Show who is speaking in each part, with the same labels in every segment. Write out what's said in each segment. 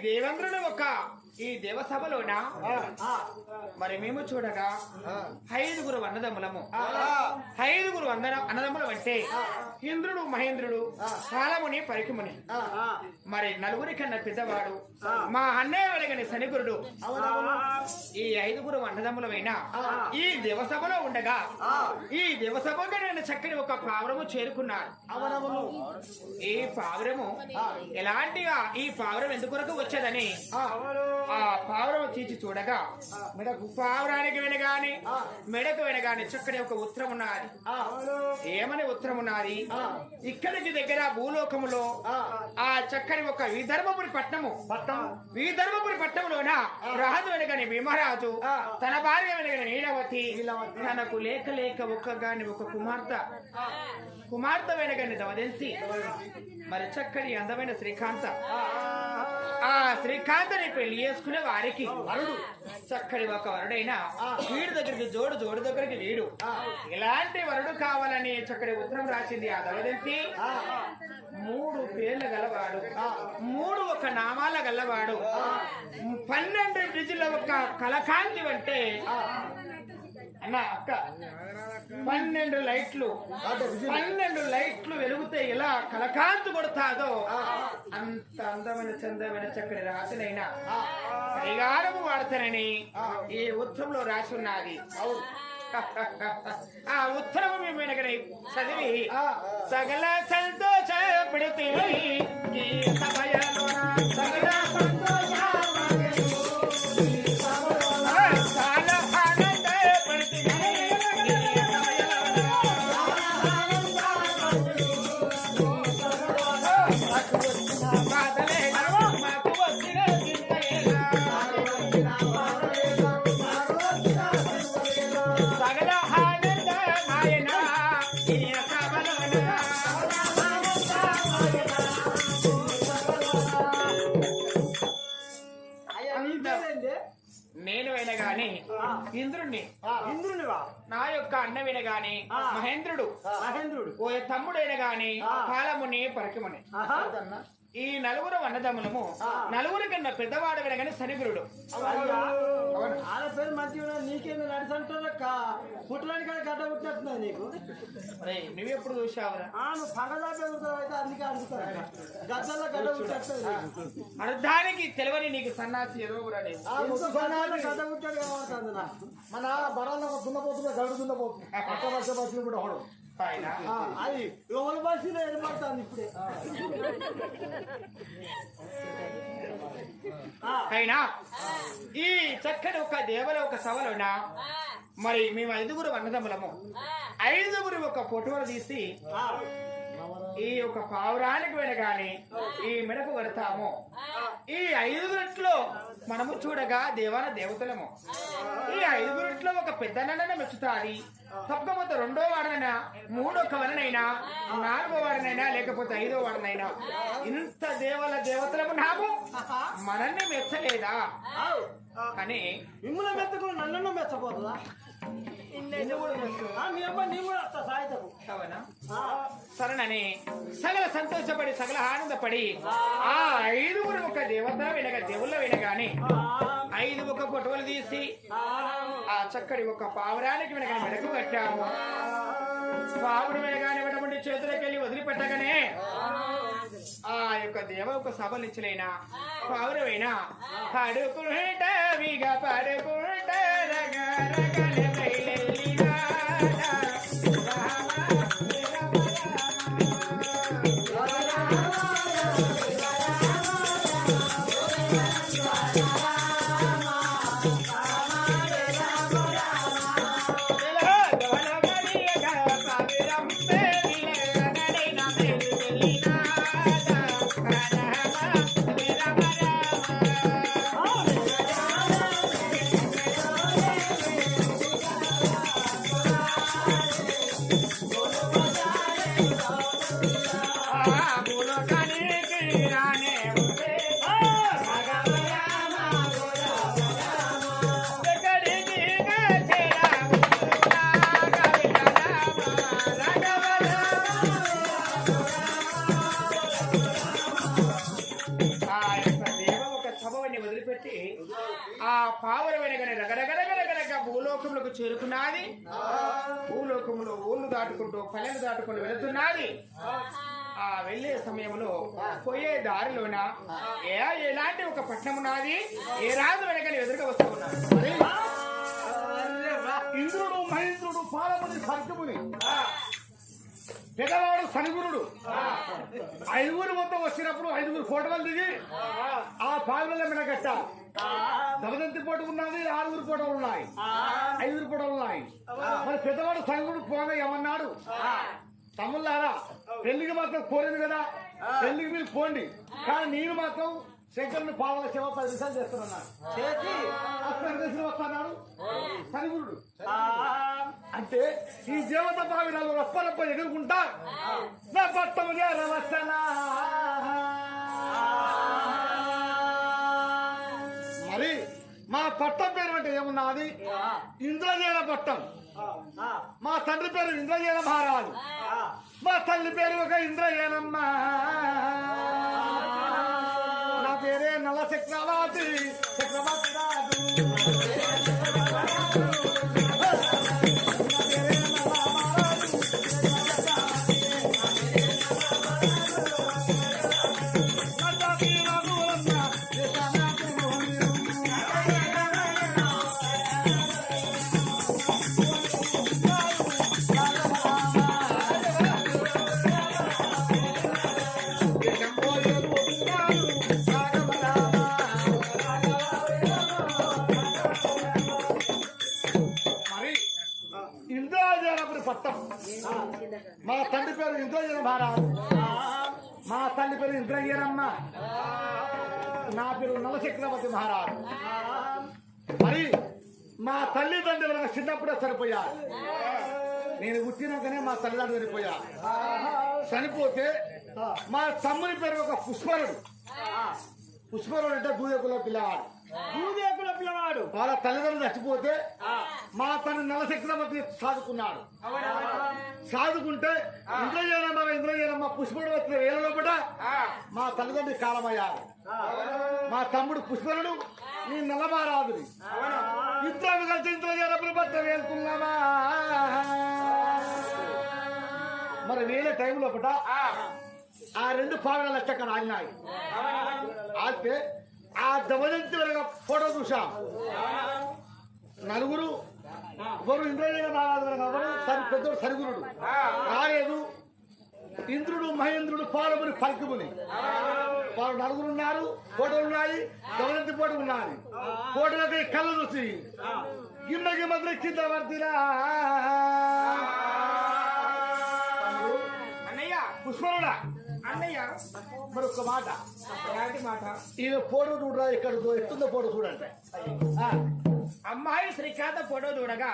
Speaker 1: దేవేంద్రుడు ఒక ఈ దేవసభలోన మరి మేము చూడగా 5గురు అన్నదమ్ములము. 5గురు అన్నదమ్ములం అంటే ఇంద్రుడు, మహేంద్రుడు, కాలముని, పరికిముని. మరి 4 కన్నా పెద్దవాడు మా అన్నయ్య వెలగని శనిగురుడు. ఈ 5గురు అన్నదమ్ములమైన ఈ దేవసభలో ఉండగా ఈ దేవసభగా నేను చక్కని ఒక పావురము చేరుకున్నాను. ఈ పావురము ఎలాంటిగా ఈ పావురం ఎందుకొరకు వచ్చేదని ఆ పావురం తీర్చి చూడగా పావురానికి వినగాని మెడకు వినగాని చక్కని ఒక ఉత్తరం ఉన్నది. ఏమని ఉత్తరం ఉన్నది? ఇక్కడికి దగ్గర భూలోకములో ఆ చక్కని ఒక విదర్భపురి పట్టణంలోన రాజు వెనగని భీమరాజు తన భార్య వెనగని నీలవతి తనకు లేక లేక ఒక్కగాని ఒక కుమార్తె వెనగని దవదెంచి మరి చక్కని అందమైన శ్రీకాంత ఆ శ్రీకాంతని పెళ్లి చేసుకునే వారికి వరుడు చక్కని ఒక వరుడైనా వీడు దగ్గరికి జోడు దగ్గరికి వీడు ఇలాంటి వరుడు కావాలని చక్కని ఉత్తరం రాసింది. ఆ దవదెంచి 3 పేర్ల గలవాడు, 3 ఒక నామాల గలవాడు, 12 డిజిల ఒక కలకాంతి అంటే అన్న అక్క 12 లైట్లు వెలుగుతే ఎలా కలకాంతి కొడతాదో అంత అందమైన చందమైన చక్కని రాసులైన పరిగారము వాడతానని ఈ ఉత్తరంలో రాసి ఉన్నది. ఆ ఉత్తరము మేము చదివి సగల సంతోష పడితే సగల సంతోష నేను అయినా గాని ఇంద్రుణ్ణి నా యొక్క అన్నవిన గాని మహేంద్రుడు ఓ తమ్ముడైన గాని కాలముని, పరికిముని. ఈ 4 అన్నదమ్ములము 4 కన్నా పెద్దవాడు వినగానే శనిగురుడు.
Speaker 2: పేరు మంచిగా నీకేంది నడిచంటున్నాక పుట్టడానికి గడ్డ పుట్టినట్టున్నది నీకు.
Speaker 1: నువ్వెప్పుడు చూసావురా?
Speaker 2: నువ్వు పగదా పెరుగుతావు అయితే అందుకే అడుగుతా గద్దల్లో గడ్డ పుట్టినట్టు
Speaker 1: అర్థానికి తెలియని నీకు సన్నాసి ఎదుగురా
Speaker 2: గడ్డ పుట్టాడు కావాలి మన బరాల్లో దున్నపోతున్నా గడు దున్నపోతుంది పక్క బస్సు బస్సులు కూడా అవడం అది ఎవరి బస్సులో ఏర్పడుతుంది ఇప్పుడే.
Speaker 1: అయినా ఈ చక్కని ఒక దేవలోక సభలోన మరి మేము 5గురు అన్నదమ్ములము 5గురు ఒక ఫోటోలు తీసి ఈ ఒక పావురానికి వెనగాని ఈ మెడకు కడతాము. ఈ 5గురిట్లో మనము చూడగా దేవాన దేవతలము. ఈ 5గురిట్లో ఒక పెద్దనన్న మెచ్చుతాది. తప్పకపోతే 2వ వాడనైనా 3వ వాడనైనా 4వ వాడనైనా లేకపోతే 5వ వాడనైనా ఇంత దేవతలము నాము మనల్ని మెచ్చలేదా అని
Speaker 2: మిమ్మల్ని మెచ్చకుండా నన్ను మెచ్చపోతుందా?
Speaker 1: సరేనని సగల సంతోషపడి సగల ఆనందపడి ఆ 5గురు ఒక దేవత వినగా దేవుళ్ళ వినగాని 5 ఒక ఫోటోలు తీసి ఆ చక్కడి ఒక పావురానికి వినగానే మెడకు కట్టాము. పావురు వినగానే వెడమండి చేతులకి వెళ్ళి వదిలిపెట్టగానే ఆ యొక్క దేవ ఒక సభలించలేనా పావురమైనా పడుకుంట విగా పడుకుంట పావురమైన గని రగరగరగరగరగ భూలోకములకు చేరుకున్నది. భూలోకములో ఊళ్ళు దాటుకుంటూ పల్లెలు దాటుకుంటూ వెళుతున్నది. ఆ వెళ్లే సమయంలో పోయే దారిలోన ఎలాంటి ఒక పట్టణం ఉన్నది. ఏ రాజు వెనకని ఎదురుగా వస్తూ ఉన్నారు.
Speaker 2: ఇంద్రుడు మహేంద్రుడు పాలముని సర్గముని పెదవాడు సనిగురుడు ఐదుగురు మొత్తం వచ్చినప్పుడు 5 ఫోటోలు దిగి ఆ పాలన మినగట్ట దమదంతి పోటు ఉన్నది. 6 ఫోటోలు ఉన్నాయి. 5 ఫోటోలు ఉన్నాయి. మరి పెద్దవాడు సనిగురుడు పోగా ఏమన్నాడు, తమ్ముళ్ళారా పెళ్లికి మాత్రం కోరింది కదా, పెళ్లికి మీరు పోండి, కానీ నేను మాత్రం శంకరుని పాలన సేవ 10 నిమిషాలు చేస్తున్నాను చేసి అక్కడ వస్తున్నాడు సనిగురుడు. అంటే ఈ దేవత భావినాలు రప్పరప్ప ఎదుర్కొంటా నా పట్టము చేరవచ్చనా. మరి మా పట్టం పేరు అంటే ఏమున్నది, ఇంద్రజేన పట్టం. మా తండ్రి పేరు ఇంద్రజేన మహారాజు, మా తల్లి పేరు ఒక ఇంద్రజేనమ్మ. నా పేరే నల చక్రవర్తి, చక్రవర్తి రాజు. పట్టం. మా తండ్రి పేరు ఇంద్రజీన మహారాజు, మా తల్లి పేరు ఇంద్రజీనమ్మ, నా పేరు నలచక్రవర్తి మహారాజు. మరి మా తల్లిదండ్రులు చిన్నప్పుడే చనిపోయారు. నేను పుట్టినాకనే మా తల్లిదండ్రులు చనిపోయారు. చనిపోతే మా తమ్ముని పేరు ఒక పుష్పరుడు. పుష్పరుడు అంటే దూదేకుల పిల్లవాడు. దూదేకుల పిల్లవాడు వాళ్ళ తల్లిదండ్రులు చచ్చిపోతే మా తన నలచక్రవర్తి సాదుకున్నాడు. సాదుకుంటే ఇంద్రజీనమ్మ పుష్పరుడు వచ్చిన వేల లోపల మా తల్లిదండ్రి కాలమయ్యారు. మా తమ్ముడు పుష్పరుడు నీ నల్లమారాదుని ఇద్దరు కలిసి ఇంద్రజీనమ్మని బట్ట వేసుకున్నామా. మరి వేరే టైం లోపల ఆ 2 పావుల లెక్క ఆడినాయి. ఆడితే ఆ దమయంతి వరకు ఫోటో చూసాం. నలుగురు ఒకరు ఇంద్రజీన పెద్దోడు సరిగురుడు రాలేదు. ఇంద్రుడు మహేంద్రుడు పాలముని పల్కిముని వాళ్ళు 4 ఉన్నారు. ఫోటోలు ఉన్నాయి. దమయంతి ఫోటో ఉన్నది. ఫోటోలకి కళ్ళు చూసి గిమ్మకి మధ్య కింద పడుతున్నా.
Speaker 1: అన్నయ్య పుష్పరుడా, అన్నయ్య
Speaker 2: మరి ఒక్క మాట,
Speaker 1: ఎలాంటి మాట?
Speaker 2: ఇది ఫోటో చూడరా, ఇక్కడ ఎట్టుందో ఫోటో చూడండి.
Speaker 1: అమ్మాయి శ్రీకాంత ఫోటో చూడగా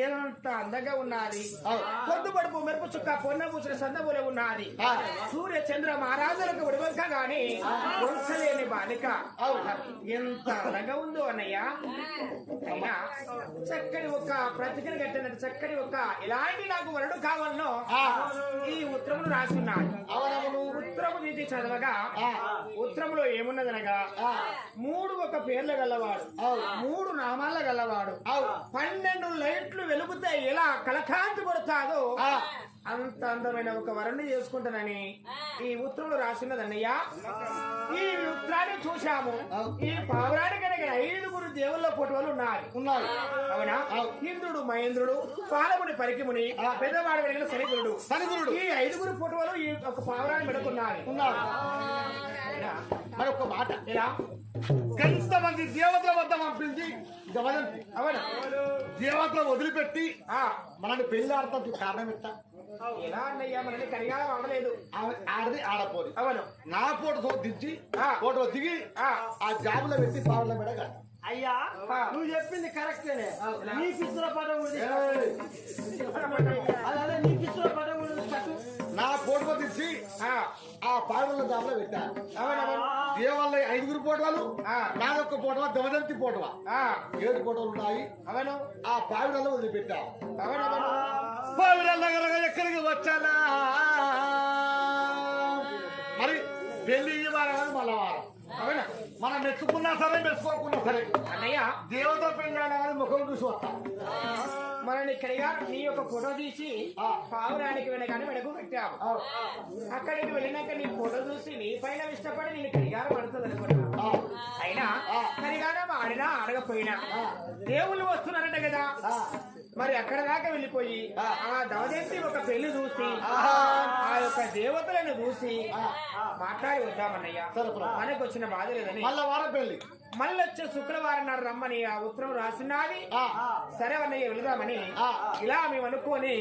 Speaker 1: ఎంత అందంగా ఉన్నది. పొద్దు పడుపు మెరుపు చుక్క పొన్న పూసిన సందములే ఉన్నది. సూర్య చంద్ర మహారాజులకు ఉడివంక గాని వంచలేని బాలిక ఎంత అందంగా ఉందో అన్నయ్య. అయినా చక్కని ఒక ప్రతికని కట్టినట్టు చక్కని ఒక ఎలాంటి నాకు వరుడు కావాలనో ఈ ఉత్తరములు రాసున్నాడు. ఉత్తరము తీసి చదవగా ఉత్తరములో ఏమున్నదనగా 3 ఒక పేర్లు గలవాడు, 3 నామాల గలవాడు, 12 లైట్లు వెలుగుతే ఎలా కలకాంతి పడుతాదో అంత అందమైన ఒక వరుణ్ణి చేసుకుంటానని ఈ ఉత్తరంలో రాసినదన్నయ్య. ఈ ఉత్తరాన్ని చూశాము. ఈ పావురానికి 5 దేవుళ్ళ ఫోటోలు ఉన్నాయి. అవునా? ఇంద్రుడు మహేంద్రుడు పాలముని పరికిముని పెద్దవాడు వెలిగిన సనిగురుడు. ఈ 5 ఫోటోలు ఈ ఒక పావురాన్ని పెడుతున్నారు.
Speaker 2: మరి ఒక మాట, ఇలా కొంతమంది దేవతల వద్ద పంపించి గమనంతి అవునా దేవతలు వదిలిపెట్టి మనల్ని పెళ్లి ఆడతాం కారణం ఎట్టా?
Speaker 1: ఎలా అన్నయ్యా, మనల్ని కరిగాలం అవ్వలేదు.
Speaker 2: ఆడది ఆడపోదు.
Speaker 1: అవును.
Speaker 2: నా ఫోటో దించి ఫోటో దిగి ఆ జాబులో పెట్టి పావుల మెడ.
Speaker 3: అయ్యా నువ్వు చెప్పింది కరెక్టేనే. నీకు ఇస్తున్న పదం అదే నీకు ఇస్తున్న పదం
Speaker 2: నా ఫోటో తెచ్చి ఆ పావుల జాబులో పెట్టాను. దేవాళ్ళ 5 ఫోటోలు, నాదొక్క ఫోటో, దమదంతి ఫోటో, 7 ఫోటోలు ఉన్నాయి.
Speaker 1: అవును.
Speaker 2: ఆ పావులలో వదిలిపెట్టా.
Speaker 1: అవునవును.
Speaker 2: పావుల ఎక్కడికి వచ్చానా? మరి పెళ్లి ఈ వారం కాదు మళ్ళా వారం.
Speaker 1: అవునా
Speaker 2: మనం మెచ్చుకున్నా సరే మెచ్చుకోకున్నా సరే
Speaker 1: అన్నయ్య
Speaker 2: దేవత పెళ్లి కానీ ముఖం చూసి వస్తాం.
Speaker 1: మనని ఇక్కడిగా నీ యొక్క ఫోటో తీసి పావురానికి వెళ్ళగానే మెడకు పెట్టాము. అక్కడికి వెళ్ళినాక నీ ఫోటో చూసి నీ పైన ఇష్టపడి నేను కడిగారం పడుతుంది అనుకున్నా. అయినా కడిగారం ఆడినా ఆడకపోయినా దేవుళ్ళు వస్తున్నారట కదా, మరి అక్కడ దాకా వెళ్ళిపోయి ఆ దవదేసి ఒక పెళ్లి చూసి ఆ యొక్క దేవతలను చూసి మాట్లాడి వద్దామన్నయ్య. మనకు వచ్చిన బాధ లేదని
Speaker 2: మళ్ళా వారం పెళ్లి
Speaker 1: మళ్ళీ వచ్చే శుక్రవారం నాడు రమ్మని ఆ ఉత్తరం రాసినది. సరే అన్నయ్య వెళదామని ఇలా మేము అనుకోని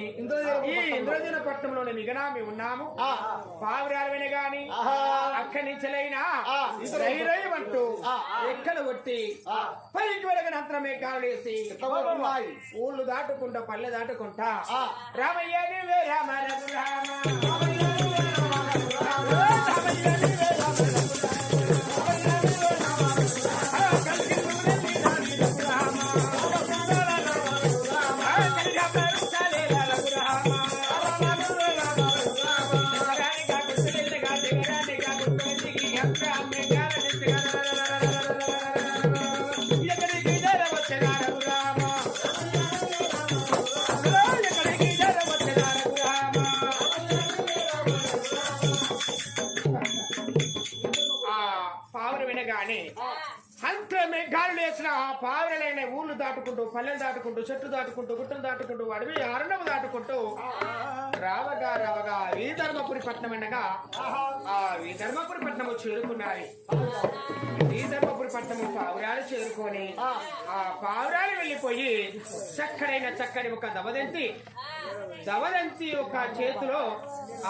Speaker 1: ఈ ఇంద్రజన పట్టణంలోని మిగనా మేము ఉన్నాము. పావురాలమైన గాని అక్కడి నుంచెలైనా రైరయ్యమంటూ ఎక్కలు కొట్టి పైకి వెలగని అంతరమే కాలేసి ఊళ్ళు దాటుకుంటా పల్లె దాటుకుంటా రామయ్య నీవే రామ రఘు రామ అంతమే గాలి లేచిన ఆ పావురలైన ఊళ్ళు దాటుకుంటూ పల్లెలు దాటుకుంటూ చెట్లు దాటుకుంటూ గుట్టలు దాటుకుంటూ అడవి అరణ్యం దాటుకుంటూ రావగా రావగా వీధర్మపురి పట్నం అనగా ఆ వీధర్మపురి పట్నము చేరుకున్నాయి. వీధర్మపురి పట్నము పావురాలు చేరుకొని ఆ పావురాలు వెళ్ళిపోయి చక్కని ఒక దవదంతి యొక్క చేతిలో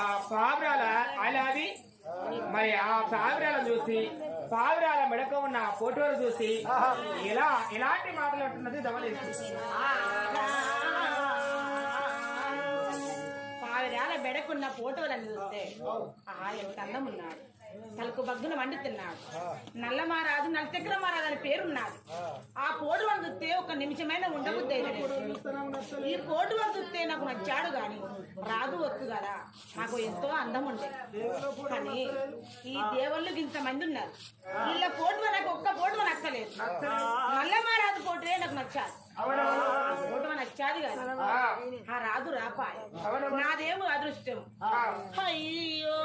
Speaker 1: ఆ పావురాల అలాది మరి ఆ పావురాలను చూసి పావురాల మెడక ఉన్న ఫోటోలు చూసి ఎలాంటి మాటలు అంటున్నది దవదేసి.
Speaker 4: పావురాల మెడకున్న ఫోటోలను చూస్తే ఎంత అందం ఉన్నాడు, తలకు బగ్గున వండుతున్నాడు, నల్లమారాదు నల్లచక్రమారాదు అని పేరున్నాడు. ఆ పోటువని చూస్తే ఒక నిమిషమైన ఉండబుద్ది. ఈ పోటువని చూస్తే నాకు నచ్చాడు గాని రాదు వద్దు కదా, నాకు ఎంతో అందం ఉండే. కానీ ఈ దేవుళ్ళకి ఇంతమంది ఉన్నారు, వీళ్ళ పోటువ నాకు ఒక్క పోటువ నచ్చలేదు. నల్లమారాదు పోటువే నాకు నచ్చాడు, పోటువ నచ్చాది కానీ ఆ రాదు రాపాయ. నాదేమో అదృష్టం. అయ్యో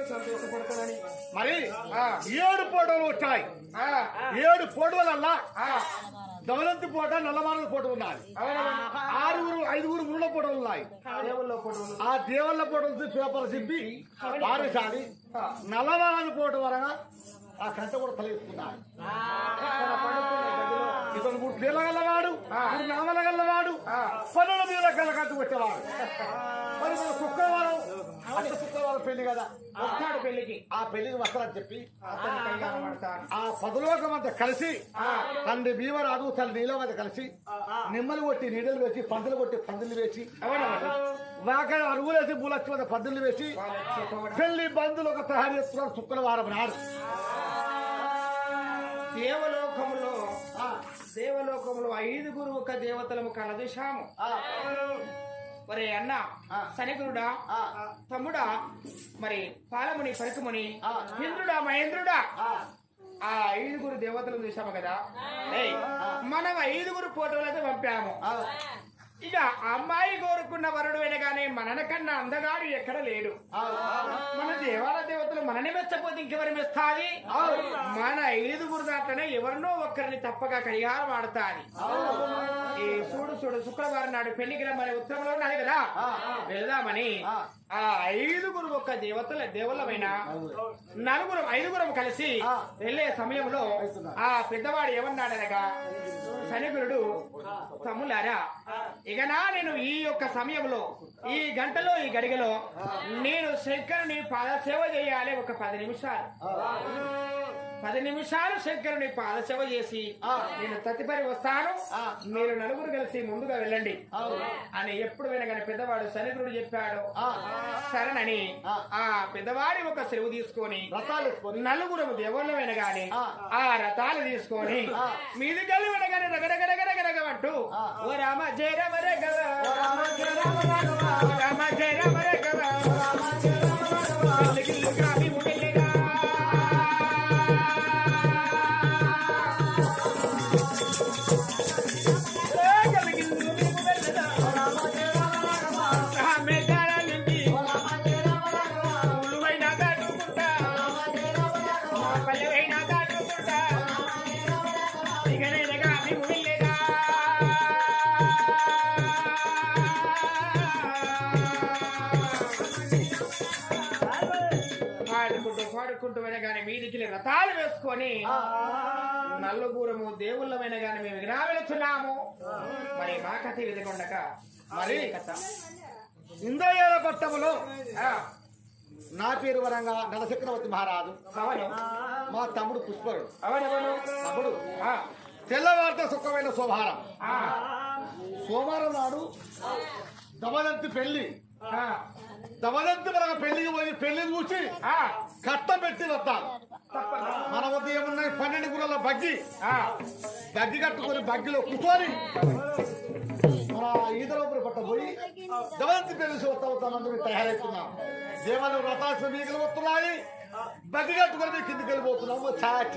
Speaker 1: సంతోషపడతానని
Speaker 2: మరి 7 ఫోటోలు వచ్చాయి. 7 ఫోటోలల్లా దవలంతి ఫోట నల్లమానల ఫోటో ఉన్నాయి. 5 ముళ్ళ ఫోటోలు ఉన్నాయి. ఆ దేవుళ్ళ ఫోటోలు పేపర్ చింపి పారేసాడి నల్లమానల ఫోటో వరగా ఆ కంట కూడా తలెత్తుకున్నాడు. ఇతను 3 నీళ్ళ గల్లవాడు, 3 నామల గల్లవాడు, 12 నీళ్ళ గల్ల కంటూ వచ్చేవాడు. మరి మన శుక్రవారం శుక్రవారం పెళ్లి కదా,
Speaker 1: వస్తాడు పెళ్లికి.
Speaker 2: ఆ పెళ్లికి వస్తారని చెప్పి ఆ పదులోకం అంతా కలిసి తండ్రి భీమరాజు తల్లి నీళ్ళ మధ్య కలిసి నిమ్మలు కొట్టి నీడలు వేసి పందులు కొట్టి పందులు వేసి వాక అరుగులేసి పూలచ్చి మీద పందులు వేసి పెళ్లి బంధువులు ఒక తయారు చేస్తున్నారు. శుక్రవారం నాడు
Speaker 1: దేవలోకములో 5 ఒక దేవతలము కలదుశాము. ఒరే అన్న శనిగురుడా, తమ్ముడా, మరి పాలముని పరకుముని, ఇంద్రుడా, మహేంద్రుడా, ఆ 5 దేవతలను చూసాము కదా. మనం 5 ఫోటోలైతే పంపాము. ఇక అమ్మాయి కోరుకున్న వరుడు వెనగానే మనకన్నా అందగాడు ఎక్కడ లేడు. మన దేవతలు మనని మెచ్చపోతే ఇంకెవరి మెస్తాది? మన 5 దాంట్లోనే ఎవరినో ఒక్కరిని తప్పక కడిగారు వాడతాది. ఈ చూడు శుక్రవారం నాడు పెళ్లికి రమ్మని ఉత్తరంలో ఉన్నది కదా, వెళ్దామని ఆ 5 ఒక దేవుళ్ళమైన 5 కలిసి వెళ్లే సమయంలో ఆ పెద్దవాడు ఏమన్నాడనగా, శనిగురుడు తమ్ములారా, ఇకనా నేను ఈ యొక్క సమయంలో ఈ గంటలో ఈ గడిగలో నేను శంకరుని పాదసేవ చేయాలి. ఒక 10 నిమిషాలు 10 నిమిషాలు శంకరుని పాదసేవ చేసి నేను తదుపరి వస్తాను. మీరు నలుగురు కలిసి ముందుగా వెళ్ళండి అని ఎప్పుడు వినగానే పెద్దవాడు శనిగురుడు చెప్పాడు. సరేనని ఆ పెద్దవాడి ఒక సెలవు తీసుకొని నలుగురు దేవుళ్ళు వినగానే ఆ రథాలు తీసుకొని మీదికెళ్ళి వినగానే రగరగరగరగరగమంటూ ఓ రామ జయ రామ రే గవ రామ జయ రామ రే గవ పాడుకుంటూ వినగానే మీదికి రథాలు వేసుకొని నలుగురము దేవుళ్ళమైన గాని మేము వినా వెళుతున్నాము. మరి మా కథ విధంగా
Speaker 2: మరి ఇంద్రయాల పట్టములో నా పేరు వరంగా నరచక్రవర్తి మహారాజు
Speaker 1: అవును
Speaker 2: మా తమ్ముడు పుష్పరుడు
Speaker 1: అవునవును
Speaker 2: తమ్ముడు తెల్లవారిత సుఖమైన సోమవారం సోమవారం నాడు దమయంతి పెళ్లి దమయంతి మనకు పెళ్లికి పోయి పెళ్లి చూసి కట్టం పెట్టి వస్తాను. మన వద్ద ఏమున్నాయి 12 గుర్రాల బగ్గి కట్టుకొని బగ్గిలో కూర్చొని మన ఈత లోపల పట్టబోయి దమయంతి పెళ్లి వస్తానందుకు తయారవుతున్నాం. దేవాలయం వ్రతాలు మీకలు వస్తున్నాయి. బగ్గి కట్టుకొని కిందికి వెళ్ళిపోతున్నాము. ఛాయ్